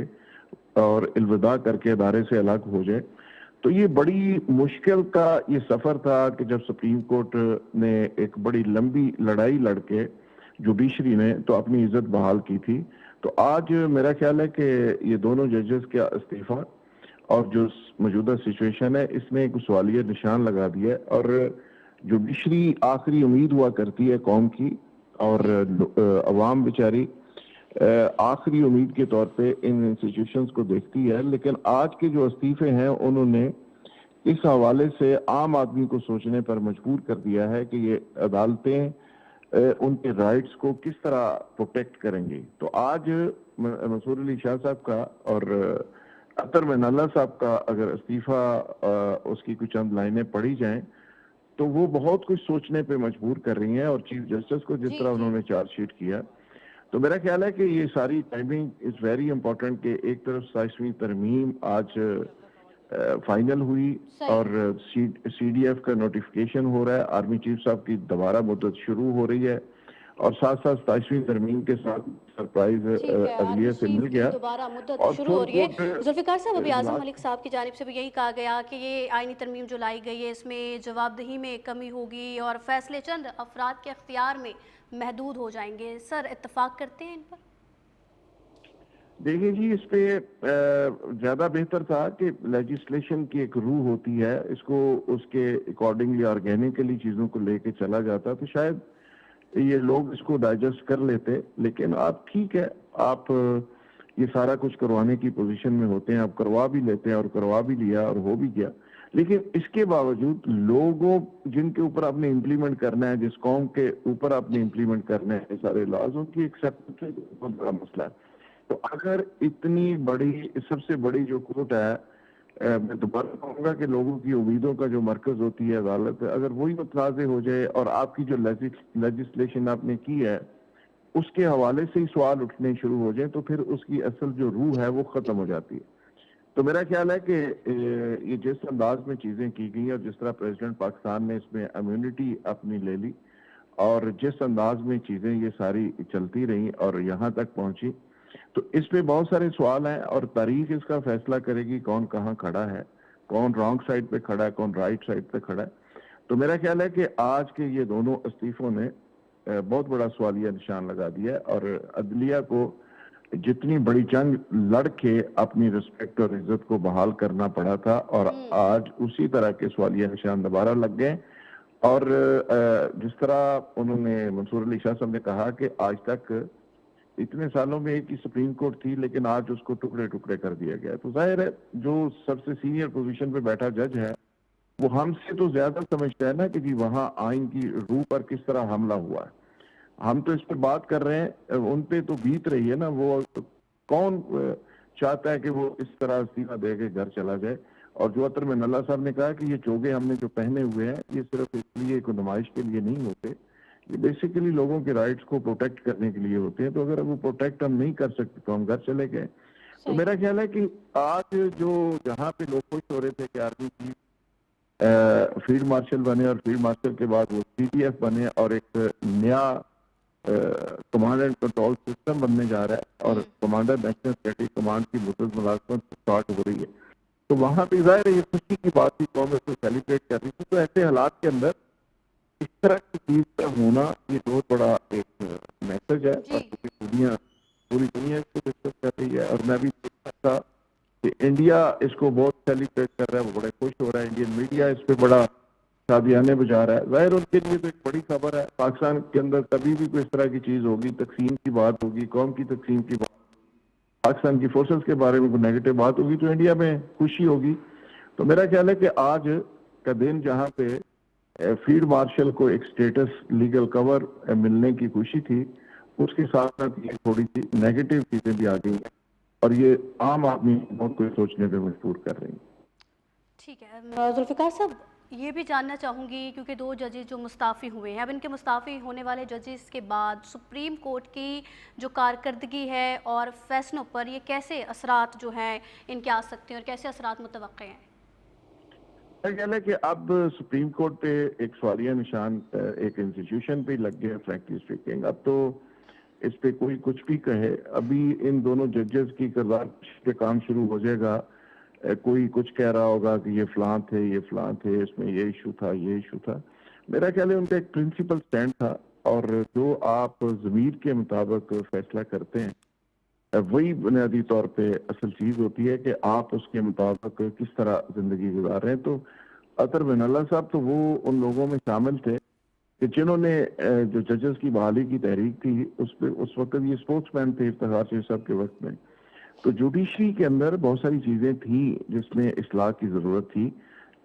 और अलविदा करके अदारे से अलग हो जाए। तो ये बड़ी मुश्किल का ये सफर था कि जब सुप्रीम कोर्ट ने एक बड़ी लंबी लड़ाई लड़के जुडिशरी ने तो अपनी इज्जत बहाल की थी। तो आज मेरा ख्याल है कि ये दोनों जजेस का इस्तीफा और जो मौजूदा सिचुएशन है, इसने एक सवालिया निशान लगा दिया है। और जुडिशरी आखिरी उम्मीद हुआ करती है कौम की, और अवाम बेचारी आखिरी उम्मीद के तौर पे इन इंस्टीट्यूशंस को देखती है। लेकिन आज के जो इस्तीफे हैं, उन्होंने इस हवाले से आम आदमी को सोचने पर मजबूर कर दिया है कि ये अदालतें उनके राइट्स को किस तरह प्रोटेक्ट करेंगी। तो आज मंसूर अली शाह साहब का और अतर मनल्ला साहब का अगर इस्तीफा उसकी कुछ चंद लाइनें पढ़ी जाएं तो वो बहुत कुछ सोचने पे मजबूर कर रही हैं। और चीफ जस्टिस को जिस तरह उन्होंने चार्जशीट किया, तो मेरा ख्याल है कि ये सारी टाइमिंग इज वेरी इंपॉर्टेंट कि एक तरफ 27वीं तरमीम आज फाइनल हुई और CDF का नोटिफिकेशन हो रहा है, आर्मी चीफ साहब की दोबारा मुद्दत शुरू हो रही है, और साथ साथ 27वीं तरमीम के साथ सरप्राइज अदलिया से मिल गया, दोबारा मुद्दत शुरू हो रही है। जुल्फ़िकार साहब, अभी आज़म मलिक साहब की जानिब से भी यही कहा गया कि ये आईनी तरमीम जो लाई गई है, इसमें जवाबदेही में कमी होगी और फैसले चंद अफराद के अख्तियार में महदूद हो जाएंगे। सर, इत्तफाक करते हैं इन पर? देखिए जी, इस पे ज्यादा बेहतर था कि लेजिस्लेशन की एक रूह होती है, इसको उसके अकॉर्डिंगली ऑर्गेनिकली चीजों को लेके चला जाता तो शायद ये लोग इसको डाइजेस्ट कर लेते। लेकिन आप ठीक है, आप ये सारा कुछ करवाने की पोजीशन में होते हैं, आप करवा भी लेते हैं, और करवा भी लिया और हो भी गया। लेकिन इसके बावजूद लोगों जिनके ऊपर आपने इम्प्लीमेंट करना है, जिस कौम के ऊपर आपने इम्प्लीमेंट करना है सारे लॉज, उनकी एक्सेप्टेंस बहुत बड़ा मसला है। तो अगर इतनी बड़ी, सबसे बड़ी जो कोर्ट है, मैं दोबारा कहूँगा कि लोगों की उम्मीदों का जो मरकज होती है अदालत, अगर वही मुतनाज़ हो जाए और आपकी जो लेजिस्लेशन आपने की है उसके हवाले से ही सवाल उठने शुरू हो जाए, तो फिर उसकी असल जो रूह है वो खत्म हो जाती है। तो मेरा ख्याल है कि ये जिस अंदाज में चीजें की गई और जिस तरह प्रेसिडेंट पाकिस्तान ने इसमें इम्यूनिटी अपनी ले ली, और जिस अंदाज में चीजें ये सारी चलती रही और यहाँ तक पहुंची, तो इस पे बहुत सारे सवाल हैं और तारीख इसका फैसला करेगी कौन कहाँ खड़ा है। कौन रॉन्ग साइड पे खड़ा है, कौन राइट साइड पे खड़ा है। तो मेरा ख्याल है कि आज के ये दोनों इस्तीफों ने बहुत बड़ा सवालिया निशान लगा दिया है, और अदलिया को जितनी बड़ी जंग लड़ के अपनी रिस्पेक्ट और इज्जत को बहाल करना पड़ा था, और आज उसी तरह के सवालिया निशान दोबारा लग गए। और जिस तरह उन्होंने मंसूर अली शाह साहब ने कहा कि आज तक इतने सालों में एक ही सुप्रीम कोर्ट थी, लेकिन आज उसको टुकड़े टुकड़े कर दिया गया। तो जाहिर है जो सबसे सीनियर पोजीशन पे बैठा जज है वो हमसे तो ज्यादा समझता है ना कि जी वहां आइन की रूह पर किस तरह हमला हुआ है। हम तो इस पर बात कर रहे हैं, उन पे तो बीत रही है ना। वो कौन चाहता है कि वो इस तरह इस्तीफा दे के घर चला जाए। और जो अतर में नल्ला साहब ने कहा कि ये चोगे हमने जो पहने हुए हैं ये सिर्फ इसलिए कोई नुमाइश के लिए नहीं होते, ये बेसिकली लोगों के राइट्स को प्रोटेक्ट करने के लिए होते हैं। तो अगर वो प्रोटेक्ट हम नहीं कर सकते तो हम घर चले गए। तो मेरा ख्याल है कि आज जो जहाँ पे लोग खुश हो रहे थे कि आर्मी की फील्ड मार्शल बने, और फील्ड मार्शल के बाद वो CTF बने, और एक नया कमांड एंड कंट्रोल सिस्टम बनने जा रहा है, और कमांडर नेशनल स्ट्रेटेजिक कमांड की मुलाजमत स्टार्ट हो रही है। तो वहां पे जाहिर है ये खुशी की बात थी, कौन उसको सेलिब्रेट कर रही थी। तो ऐसे हालात के अंदर इस तरह की चीज का होना ये बहुत बड़ा एक मैसेज है, और पूरी दुनिया इसको डिस्कस कर रही है। और मैं भी देख सकता कि इंडिया इसको बहुत सेलिब्रेट कर रहा है, वो बड़े खुश हो रहा है। इंडियन मीडिया इस पे बड़ा शादियाने बजा रहा है। जाहिर उनके लिए तो एक बड़ी खबर है। पाकिस्तान के अंदर कभी भी कोई इस तरह की चीज होगी, तकसीम की बात होगी, कौम की तकसीम की बात, पाकिस्तान की फोर्सेस के बारे में कोई नेगेटिव बात होगी, तो इंडिया में खुशी होगी। तो मेरा ख्याल है कि आज का दिन जहाँ पे फील्ड मार्शल को एक स्टेटस लीगल कवर मिलने की खुशी थी, उसके साथ साथ ये थोड़ी सी नेगेटिव चीजें भी आ गई हैं, और ये आम आदमी बहुत कुछ सोचने पे मजबूर कर रही है। ठीक है जुल्फिकार साहब, ये भी जानना चाहूँगी क्योंकि 2 जजेस जो मुस्ताफ़ी हुए हैं, अब इनके मुस्ताफ़ी होने वाले जजेस के बाद सुप्रीम कोर्ट की जो कारकर्दगी है और फैसलों पर ये कैसे असरात जो हैं इनके आ सकते हैं और कैसे असरात मुतवक्के हैं? मेरा ख्याल है कि अब सुप्रीम कोर्ट पे एक सवालिया निशान एक इंस्टीट्यूशन पे लग गया, फ्रैंकली स्पीकिंग। अब तो इस पे कोई कुछ भी कहे, अभी इन दोनों जजेस की किरदार पे काम शुरू हो जाएगा। कोई कुछ कह रहा होगा कि ये फलां थे, ये फलां थे, इसमें ये इशू था, ये इशू था। मेरा ख्याल है उनका एक प्रिंसिपल स्टैंड था, और जो आप ज़मीर के मुताबिक फैसला करते हैं वही बुनियादी तौर पे असल चीज होती है कि आप उसके मुताबिक किस तरह जिंदगी गुजार रहे हैं। तो अतर बिन अल्लाह साहब तो वो उन लोगों में शामिल थे कि जिन्होंने जो जजेस की बहाली की तहरीक थी उस पे उस वक्त ये स्पोक्समैन थे इफ्तिखार शेख साहब के वक्त में। तो जुडिशरी के अंदर बहुत सारी चीजें थी जिसमें इस्लाह की जरूरत थी,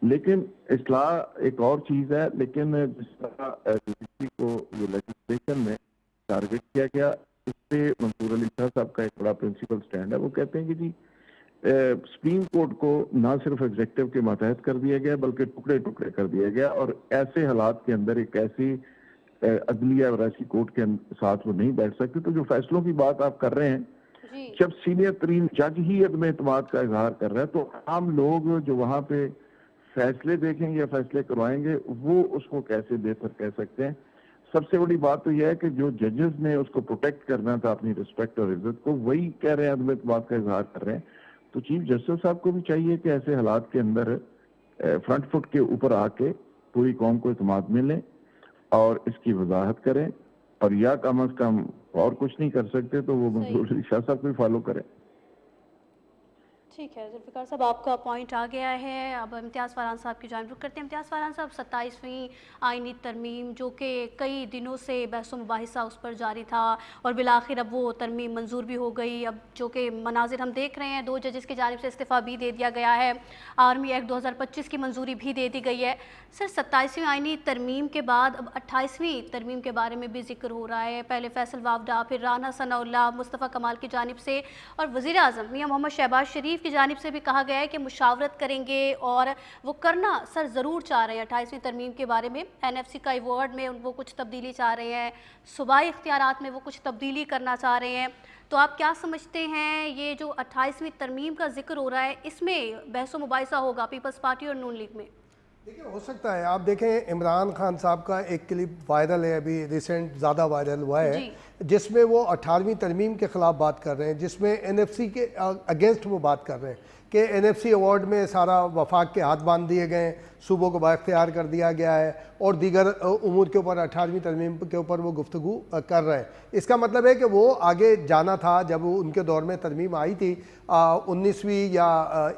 लेकिन इस्लाह एक और चीज है। लेकिन जिस तरह जुडिशरी को जो लेजिस्लेशन में टारगेट किया गया, इस पे मंसूर अली शाह साहब का एक बड़ा प्रिंसिपल स्टैंड है। वो कहते हैं कि जी सुप्रीम कोर्ट को ना सिर्फ एग्जेक्टिव के मातहत कर दिया गया बल्कि टुकड़े टुकड़े कर दिया गया, और ऐसे हालात के अंदर एक ऐसी अदलिया और ऐसी कोर्ट के साथ वो नहीं बैठ सकते। तो जो फैसलों की बात आप कर रहे हैं, जब सीनियर तरीन जज ही अदम एतमाद का इजहार कर रहा है, तो आम लोग जो वहां पे फैसले देखेंगे या फैसले करवाएंगे वो उसको कैसे बेहतर कह सकते हैं। सबसे बड़ी बात तो यह है कि जो जजेस ने उसको प्रोटेक्ट करना था अपनी रिस्पेक्ट और इज्जत को, वही कह रहे हैं, अदम एतमाद का इजहार कर रहे हैं। तो चीफ जस्टिस साहब को भी चाहिए कि ऐसे हालात के अंदर फ्रंट फुट के ऊपर आके पूरी कौम को इत्मीनान मिले और इसकी वजाहत करें, और या कम अज कम और कुछ नहीं कर सकते तो वो मंसूर अली शाह साहब को फॉलो करें। ठीक है जुल्फिकार साहब, आपका पॉइंट आ गया है। अब इम्तियाज़ फरहान साहब की जानिब रुख करते हैं। इम्तियाज़ फरहान साहब, 27वीं आइनी तरमीम जो कि कई दिनों से बहस मुबाहिसा उस पर जारी था और बिलाखिर अब वो तरमीम मंजूर भी हो गई। अब जो कि मनाजिर हम देख रहे हैं, 2 जजेस की जानिब से इस्तीफ़ा भी दे दिया गया है, आर्मी एक्ट 2025 की मंजूरी भी दे दी गई है। सर, 27वीं आइनी तरमीम के बाद अब 28वीं तरमीम के बारे में भी जिक्र हो रहा है। पहले फैसल वावडा, फिर राना सनाउल्लाह, मुस्तफ़ा कमाल की जानिब से और वज़ीर आज़म मियां मोहम्मद शहबाज शरीफ की जानिब से भी कहा गया है कि मुशावरत करेंगे और वो करना सर ज़रूर चाह रहे हैं। 28वीं तरमीम के बारे में NFC का अवार्ड में वो कुछ तब्दीली चाह रहे हैं, सूबाई इख्तियारात में वो कुछ तब्दीली करना चाह रहे हैं। तो आप क्या समझते हैं, ये जो 28वीं तरमीम का जिक्र हो रहा है, इसमें बहस मुबाहिसा होगा पीपल्स पार्टी और नून लीग में? देखिए हो सकता है, आप देखें इमरान खान साहब का एक क्लिप वायरल है, अभी रिसेंट ज़्यादा वायरल हुआ है, जिसमें वो 18वीं तरमीम के ख़िलाफ़ बात कर रहे हैं, जिसमें एनएफसी के अगेंस्ट वो बात कर रहे हैं कि एनएफसी अवार्ड में सारा वफाक के हाथ बांध दिए गए, सूबों को बाख्तियार कर दिया गया है और दीगर उमूर के ऊपर 18वीं तरमीम के ऊपर वो गुफ्तगू कर रहे हैं। इसका मतलब है कि वो आगे जाना था। जब उनके दौर में तरमीम आई थी 19वीं या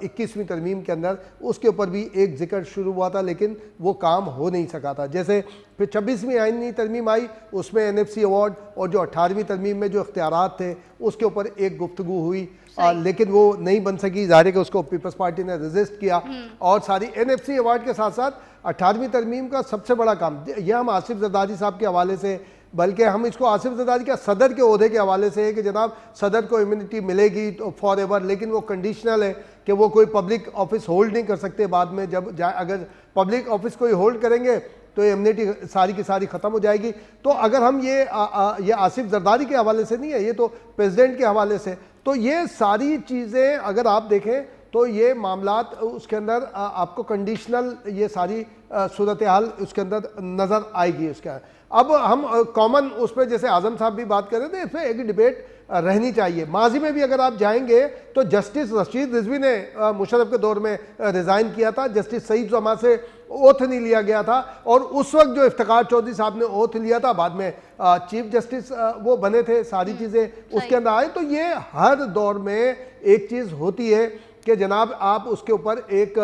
21वीं तरमीम के अंदर, उसके ऊपर भी एक जिक्र शुरू हुआ था, लेकिन वो काम हो नहीं सका था। जैसे फिर 26वीं आईनी तरमीम आई, उसमें एनएफसी अवार्ड और जो 18वीं तरमीम में जो इख्तियारात थे उसके ऊपर एक गुफ्तगू हुई, लेकिन वो नहीं बन सकी। ज़ाहिर है कि उसको पीपल्स पार्टी ने रेजिस्ट किया और सारी एनएफसी अवार्ड के साथ साथ 18वीं तरमीम का सबसे बड़ा काम, यह हम आसिफ जरदारी साहब के हवाले से, बल्कि हम इसको आसिफ जरदारी का सदर के ओहदे के हवाले से है कि जनाब सदर को इम्यूनिटी मिलेगी तो फॉर एवर, लेकिन वो कंडीशनल है कि वो कोई पब्लिक ऑफिस होल्ड नहीं कर सकते बाद में। जब अगर पब्लिक ऑफिस कोई होल्ड करेंगे तो इम्यूनिटी सारी की सारी ख़त्म हो जाएगी। तो अगर हम ये आसिफ जरदारी के हवाले से नहीं है, ये तो प्रेसिडेंट के हवाले से, तो ये सारी चीज़ें अगर आप देखें तो ये मामलात उसके अंदर आपको कंडीशनल ये सारी सूरत हाल उसके अंदर नज़र आएगी। उसका अब हम कॉमन उस पर, जैसे आज़म साहब भी बात कर रहे थे, इस पर एक डिबेट रहनी चाहिए। माजी में भी अगर आप जाएंगे तो जस्टिस रशीद रिजवी ने मुशर्रफ के दौर में रिज़ाइन किया था, जस्टिस सईद जमा से ओथ नहीं लिया गया था और उस वक्त जो इफ्तिखार चौधरी साहब ने ओथ लिया था, बाद में चीफ जस्टिस वो बने थे, सारी चीज़ें उसके अंदर आए। तो ये हर दौर में एक चीज़ होती है कि जनाब आप उसके ऊपर एक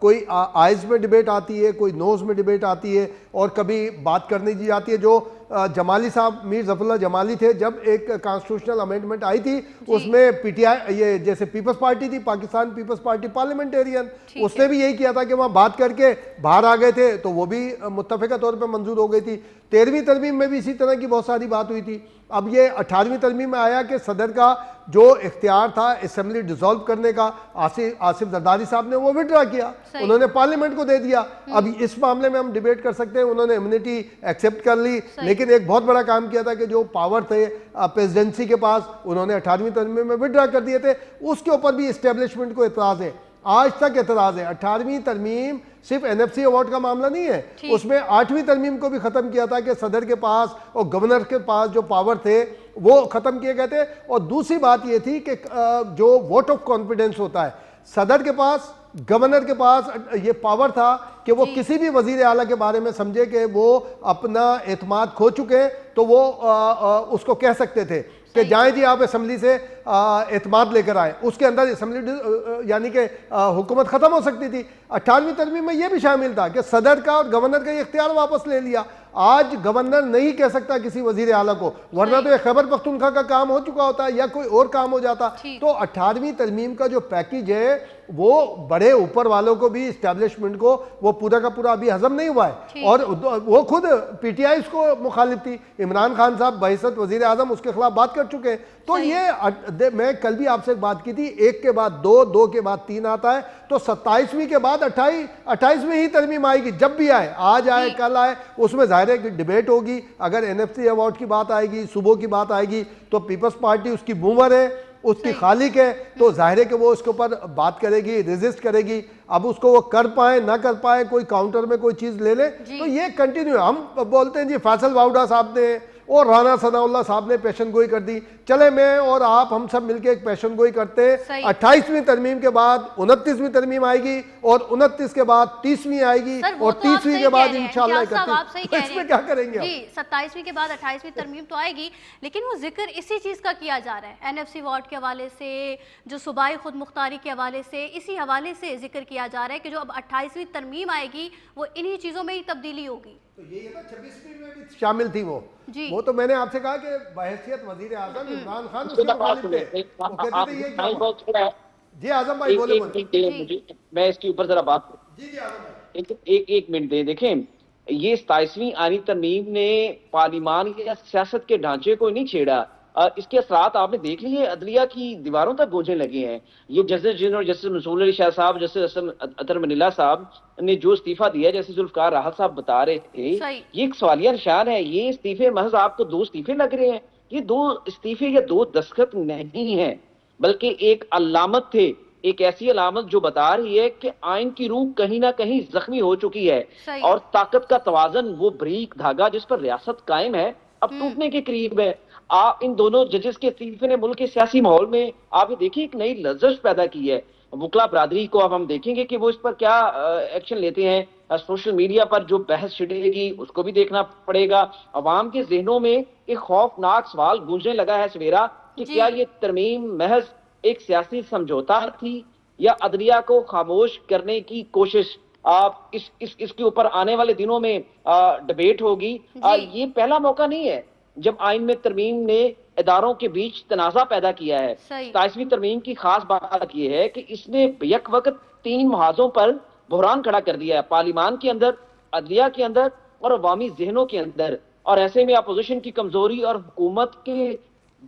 कोई आइज़ में डिबेट आती है, कोई नोज़ में डिबेट आती है और कभी बात करने दी जाती है। जो जमाली साहब, मीर ज़फ़रुल्लाह जमाली थे, जब एक कॉन्स्टिट्यूशनल अमेंडमेंट आई थी उसमें पीटीआई, ये जैसे पीपल्स पार्टी थी, पाकिस्तान पीपल्स पार्टी पार्लियामेंटेरियन, उसने भी यही किया था कि वहाँ बात करके बाहर आ गए थे, तो वो भी मुत्तफ़िक़ा तौर पर मंजूर हो गई थी। 13वीं तरमीम में भी इसी तरह की बहुत सारी बात हुई थी। अब ये 18वीं तरमीम में आया कि सदर का जो इख्तियार था असेंबली डिसॉल्व करने का, आसिफ जरदारी साहब ने वो विड्रा किया, उन्होंने पार्लियामेंट को दे दिया। अब इस मामले में हम डिबेट कर सकते हैं, उन्होंने इम्यूनिटी एक्सेप्ट कर ली, लेकिन एक बहुत बड़ा काम किया था कि जो पावर थे प्रेसिडेंसी के पास, उन्होंने 18वीं तरमीम में विड्रा कर दिए थे। उसके ऊपर भी इस्टेब्लिशमेंट को एतराज़ है, आज तक एतराज़ है। 18वीं तरमीम सिर्फ एनएफसी अवार्ड का मामला नहीं है, उसमें 8वीं तरमीम को भी ख़त्म किया था कि सदर के पास और गवर्नर के पास जो पावर थे वो ख़त्म किए गए थे। और दूसरी बात ये थी कि जो वोट ऑफ कॉन्फिडेंस होता है, सदर के पास, गवर्नर के पास ये पावर था कि वो किसी भी वजीर आला के बारे में समझे कि वो अपना एतमाद खो चुके हैं तो वो उसको कह सकते थे कि जाएं जी आप असेंबली से एतमाद लेकर आए, उसके अंदर असेंबली यानी कि हुकूमत ख़त्म हो सकती थी। 18वीं तरमीम में यह भी शामिल था कि सदर का और गवर्नर का ये इख्तियार वापस ले लिया। आज गवर्नर नहीं कह सकता किसी वजीर आला को, वरना तो ये खैबर पख्तूनख्वा का काम हो चुका होता या कोई और काम हो जाता। तो 18वीं तरमीम का जो पैकेज है वो बड़े ऊपर वालों को भी, इस्टेब्लिशमेंट को, वो पूरा का पूरा अभी हजम नहीं हुआ है। और वो खुद पीटीआई उसको मुखालिफ थी, इमरान खान साहब बहसत वजीर आजम उसके खिलाफ बात कर चुके हैं। तो ये मैं कल भी आपसे बात की थी, एक के बाद दो, दो के बाद तीन आता है, तो 27वीं के बाद 28वीं ही तरमीम आएगी। जब भी आए, आज आए कल आए, उसमें जाहिर है कि डिबेट होगी। अगर एनएफसी अवार्ड की बात आएगी, सूबों की बात आएगी, तो पीपल्स पार्टी उसकी बूमर है, उसकी खालिक है, तो जाहिर है कि वो उसके ऊपर बात करेगी, रेजिस्ट करेगी। अब उसको वो कर पाए ना कर पाए, कोई काउंटर में कोई चीज़ ले ले, तो ये कंटिन्यू। हम बोलते हैं जी फैसल वाउडा साहब ने और राना सनाउल्लाह साहब ने पेशन गोई कर दी, चले मैं और आप हम सब मिलके एक पेशन गोई करते हैं। 28वीं तरमीम के बाद 29वीं तरमीम आएगी और 29 के बाद 30वीं आएगी और 30वीं के बाद इंशाल्लाह 31। तो इसमें क्या करेंगे जी? 27वीं के बाद 28वीं तरमीम तो आएगी, लेकिन वो जिक्र इसी चीज़ का किया जा रहा है, एनएफसी वार्ड के हवाले से, जो सूबाई खुद मुख्तारी के हवाले से, इसी हवाले से जिक्र किया जा रहा है कि जो अब 28वीं तरमीम आएगी वो इन्हीं चीज़ों में ही तब्दीली होगी। तो ये ना 26वीं में भी शामिल थी वो तो मैंने आपसे कहा कि बहैसियत वजीर आजम इमरान खान उसके वालिद थे, वो कहते थे ये क्या। जी आजम भाई बोले मुझे, मैं इसके ऊपर जरा बात जी जी आजम भाई एक मिनट दे। देखें, ये 27वीं आईनी तरमीम ने पार्लिमान या सियासत के ढांचे को नहीं छेड़ा। इसके असरात आपने देख लिए, अदलिया की दीवारों तक गूंजने लगे हैं। ये justice general justice Mansoor Ali Shah sahab, justice अतर मनीला साहब ने जो इस्तीफा दिया, जैसे जुल्फकार राहत साहब बता रहे थे, ये एक सवालिया निशान है। ये इस्तीफे महज आपको दो इस्तीफे लग रहे हैं, ये दो इस्तीफे या दो दस्तखत नहीं है, बल्कि एक अलामत थे, एक ऐसी अलामत जो बता रही है कि आइन की रूह कहीं ना कहीं जख्मी हो चुकी है सही। और ताकत का तवाजन, वो बारीक धागा जिस पर रियासत कायम है, अब टूटने के करीब है। आप इन दोनों जजेस के इस्तीफे ने मुल्क के सियासी माहौल में आप ये देखिए एक नई लज्जत पैदा की है। वकला बरादरी को अब हम देखेंगे कि वो इस पर क्या एक्शन लेते हैं। सोशल मीडिया पर जो बहस छिड़ेगी उसको भी देखना पड़ेगा। अवाम के जहनों में एक खौफनाक सवाल गूंजने लगा है सवेरा कि जी। क्या ये तरमीम महज एक सियासी समझौता थी या अदलिया को खामोश करने की कोशिश। आप इसके ऊपर आने वाले दिनों में डिबेट होगी। ये पहला मौका नहीं है जब आइन में तरमीम ने इदारों के बीच तनाजा पैदा किया है। सही। 27वीं तरमीम की खास बात यह है कि इसने यक वक्त 3 महाजों पर बहरान खड़ा कर दिया है, पार्लिमान के अंदर, अदलिया के अंदर और अवामी जहनों के अंदर। और ऐसे में अपोजिशन की कमजोरी और हुकूमत के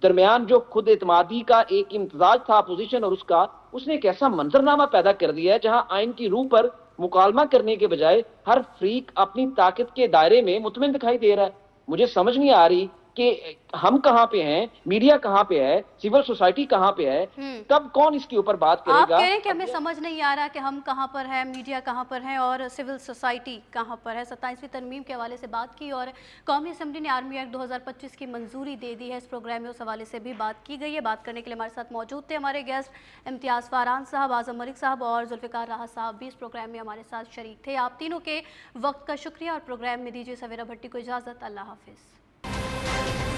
दरमियान जो खुद एतमादी का एक इम्तजाज था अपोजिशन और उसका, उसने एक ऐसा मंजरनामा पैदा कर दिया है जहां आइन की रूह पर मुकालमा करने के बजाय हर फरीक अपनी ताकत के दायरे में मुतमिन दिखाई दे रहा है। मुझे समझ नहीं आ रही कि हम कहां पे हैं, मीडिया कहां पे है, सिविल सोसाइटी कहां पे है, कब कौन इसके ऊपर बात आप करेगा। कह रहे हैं कि हमें समझ नहीं आ रहा कि हम कहां पर हैं, मीडिया कहां पर है और सिविल सोसाइटी कहां पर है। 27वीं तरमीम के हवाले से बात की और कौमी असम्बली ने आर्मी एक्ट 2025 की मंजूरी दे दी है। इस प्रोग्राम में उस हवाले से भी बात की गई है। बात करने के लिए हमारे साथ मौजूद थे हमारे गेस्ट इम्तियाज़ फारान साहब, आजम मलिक साहब और जुल्फ़िकार राहत साहब भी इस प्रोग्राम में हमारे साथ शरीक थे। आप तीनों के वक्त का शुक्रिया और प्रोग्राम में दीजिए सवेरा भट्टी को इजाज़त। अल्लाह हाफिज़।